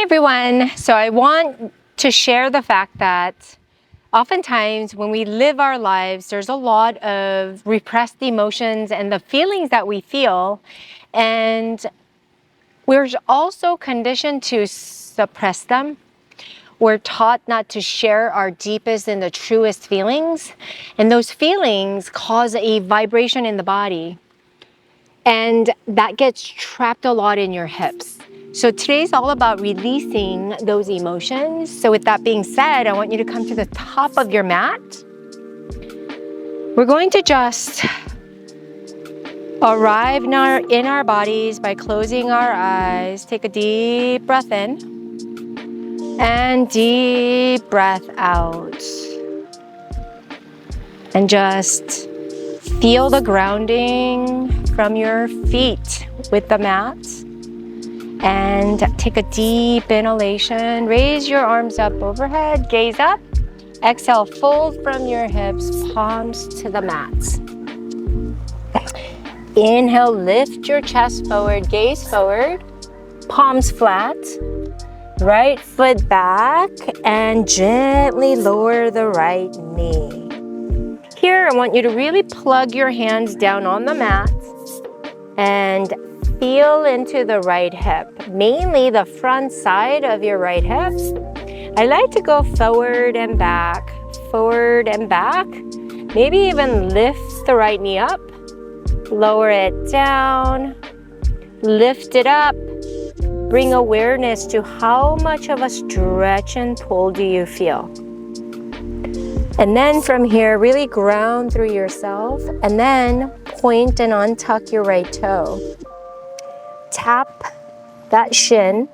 everyone. So I want to share the fact that oftentimes when we live our lives, there's a lot of repressed emotions and the feelings that we feel. And we're also conditioned to suppress them. We're taught not to share our deepest and the truest feelings. And those feelings cause a vibration in the body. And that gets trapped a lot in your hips. So today's all about releasing those emotions. So with that being said, I want you to come to the top of your mat. We're going to just arrive in our bodies by closing our eyes. Take a deep breath in and deep breath out. And just feel the grounding from your feet with the mat. And take a deep inhalation. Raise your arms up overhead, gaze up. Exhale, fold from your hips, palms to the mat. Inhale, lift your chest forward, gaze forward, palms flat. Right foot back and gently lower the right knee. Here, I want you to really plug your hands down on the mat and feel into the right hip, mainly the front side of your right hip. I like to go forward and back, maybe even lift the right knee up, lower it down, lift it up, bring awareness to how much of a stretch and pull do you feel. And then from here, really ground through yourself and then point and untuck your right toe. Tap that shin,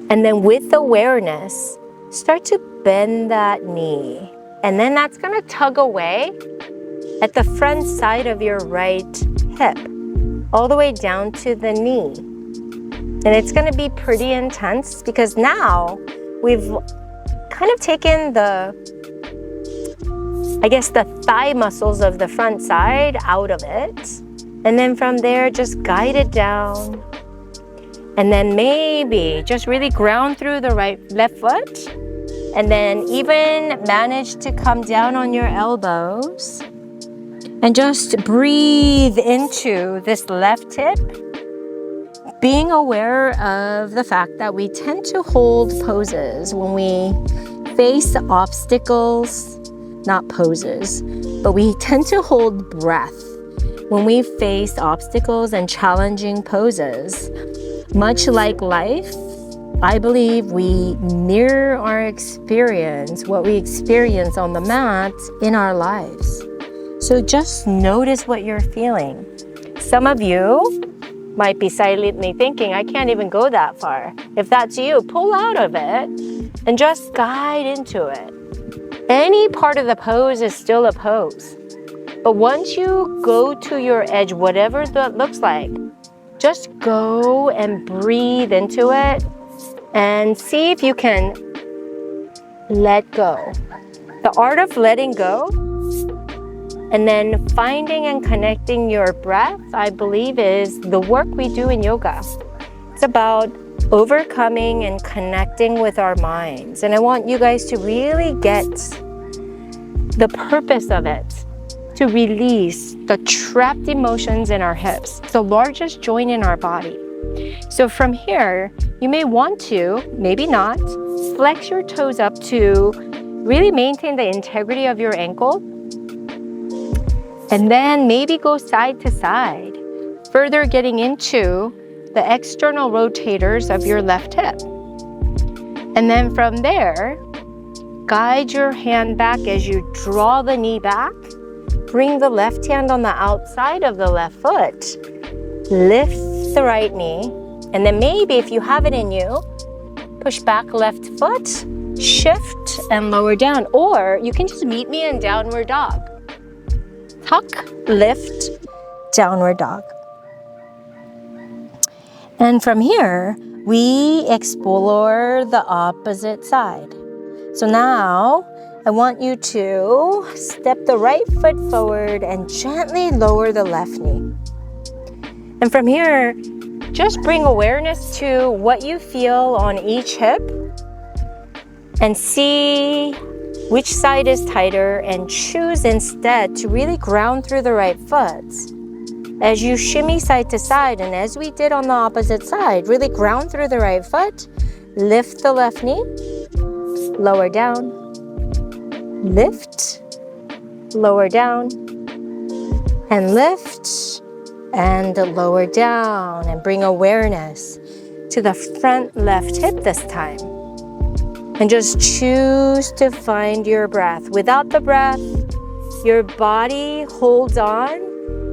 and then with awareness, start to bend that knee. And then that's gonna tug away at the front side of your right hip, all the way down to the knee. And it's gonna be pretty intense because now we've kind of taken the thigh muscles of the front side out of it. And then from there, just guide it down. And then maybe just really ground through the left foot. And then even manage to come down on your elbows. And just breathe into this left hip. Being aware of the fact that we tend to hold poses when we face obstacles, not poses, but we tend to hold breath when we face obstacles and challenging poses. Much like life, I believe we mirror our experience, what we experience on the mat in our lives. So just notice what you're feeling. Some of you might be silently thinking, I can't even go that far. If that's you, pull out of it and just guide into it. Any part of the pose is still a pose. But once you go to your edge, whatever that looks like, just go and breathe into it and see if you can let go. The art of letting go and then finding and connecting your breath, I believe, is the work we do in yoga. It's about overcoming and connecting with our minds. And I want you guys to really get the purpose of it, to release the trapped emotions in our hips. It's the largest joint in our body. So from here, you may want to, maybe not, flex your toes up to really maintain the integrity of your ankle. And then maybe go side to side, further getting into the external rotators of your left hip. And then from there, guide your hand back as you draw the knee back. Bring the left hand on the outside of the left foot. Lift the right knee. And then maybe if you have it in you, push back left foot, shift and lower down. Or you can just meet me in downward dog. Tuck, lift, downward dog. And from here, we explore the opposite side. So now, I want you to step the right foot forward and gently lower the left knee. And from here, just bring awareness to what you feel on each hip and see which side is tighter, and choose instead to really ground through the right foot. As you shimmy side to side, and as we did on the opposite side, really ground through the right foot, lift the left knee, lower down, lift, lower down, and lift, and lower down, and bring awareness to the front left hip this time. And just choose to find your breath. Without the breath, your body holds on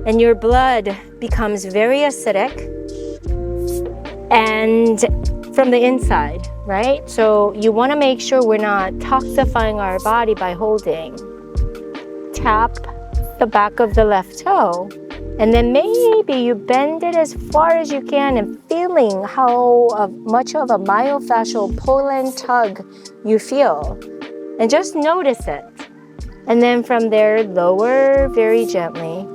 and your blood becomes very acidic and from the inside, right? So you want to make sure we're not toxifying our body by holding. Tap the back of the left toe, and then maybe you bend it as far as you can, and feeling how much of a myofascial pull and tug you feel. And just notice it. And then from there, lower very gently.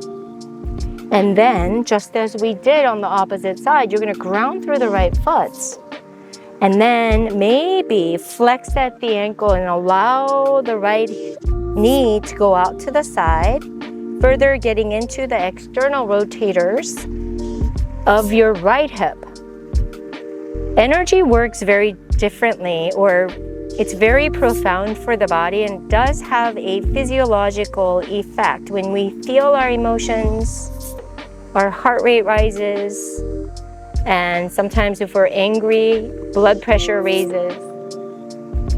And then, just as we did on the opposite side, you're going to ground through the right foot. And then maybe flex at the ankle and allow the right knee to go out to the side, further getting into the external rotators of your right hip. Energy works very differently, or it's very profound for the body, and does have a physiological effect. When we feel our emotions, our heart rate rises, and sometimes if we're angry, blood pressure raises.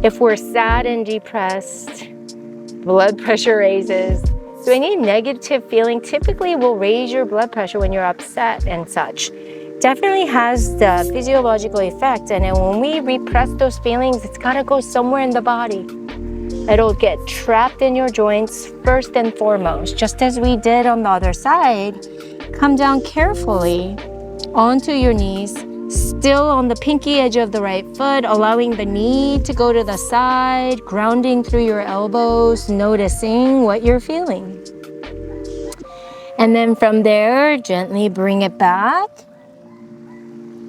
If we're sad and depressed, blood pressure raises. So any negative feeling typically will raise your blood pressure when you're upset and such. Definitely has the physiological effect, and then when we repress those feelings, it's got to go somewhere in the body. It'll get trapped in your joints first and foremost, just as we did on the other side. Come down carefully onto your knees, still on the pinky edge of the right foot, allowing the knee to go to the side, grounding through your elbows, noticing what you're feeling. And then from there, gently bring it back.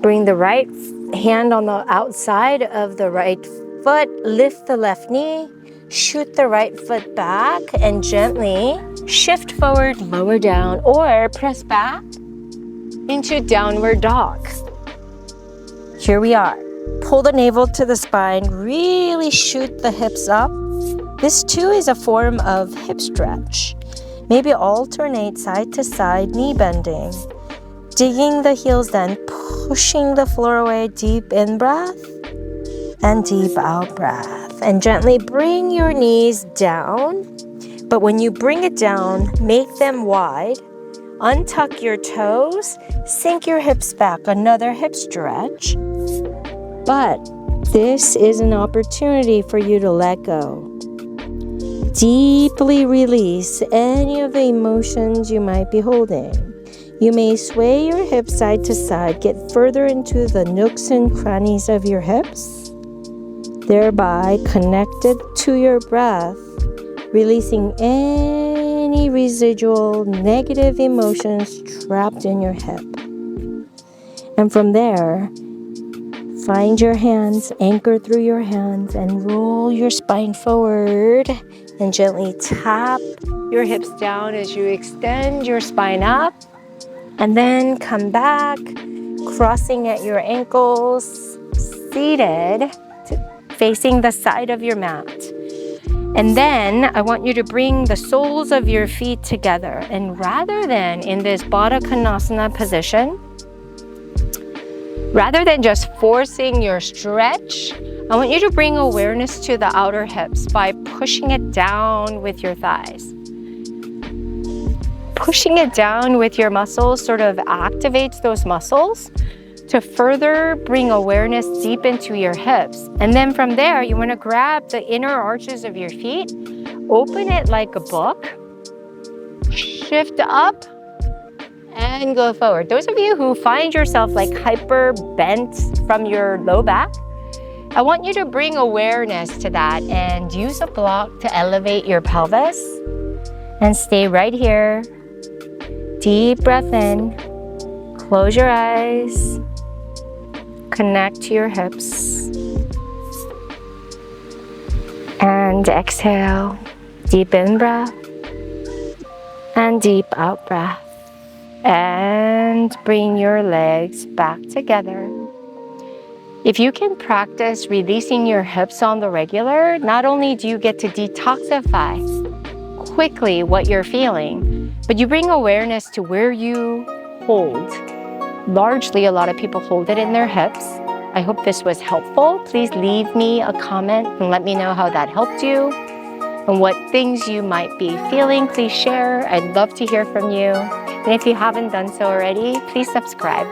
Bring the right hand on the outside of the right foot, lift the left knee, shoot the right foot back, and gently shift forward, lower down, or press back into downward dog. Here we are. Pull the navel to the spine, really shoot the hips up. This too is a form of hip stretch. Maybe alternate side to side knee bending. Digging the heels, then pushing the floor away, deep in breath and deep out breath. And gently bring your knees down. But when you bring it down, make them wide. Untuck your toes, sink your hips back, another hip stretch. But this is an opportunity for you to let go. Deeply release any of the emotions you might be holding. You may sway your hips side to side, get further into the nooks and crannies of your hips, thereby connected to your breath, releasing any residual negative emotions trapped in your hip. And from there, find your hands, anchor through your hands, and roll your spine forward, and gently tap your hips down as you extend your spine up. And then come back, crossing at your ankles, seated, facing the side of your mat. And then I want you to bring the soles of your feet together. And rather than in this Baddha Konasana position, rather than just forcing your stretch, I want you to bring awareness to the outer hips by pushing it down with your thighs. Pushing it down with your muscles sort of activates those muscles to further bring awareness deep into your hips. And then from there, you want to grab the inner arches of your feet, open it like a book, shift up, and go forward. Those of you who find yourself like hyper bent from your low back, I want you to bring awareness to that and use a block to elevate your pelvis. And stay right here. Deep breath in, close your eyes, connect to your hips. And exhale, deep in breath. And deep out breath. And bring your legs back together. If you can practice releasing your hips on the regular, not only do you get to detoxify quickly what you're feeling, but you bring awareness to where you hold. Largely, a lot of people hold it in their hips. I hope this was helpful. Please leave me a comment and let me know how that helped you and what things you might be feeling. Please share. I'd love to hear from you. And if you haven't done so already, please subscribe.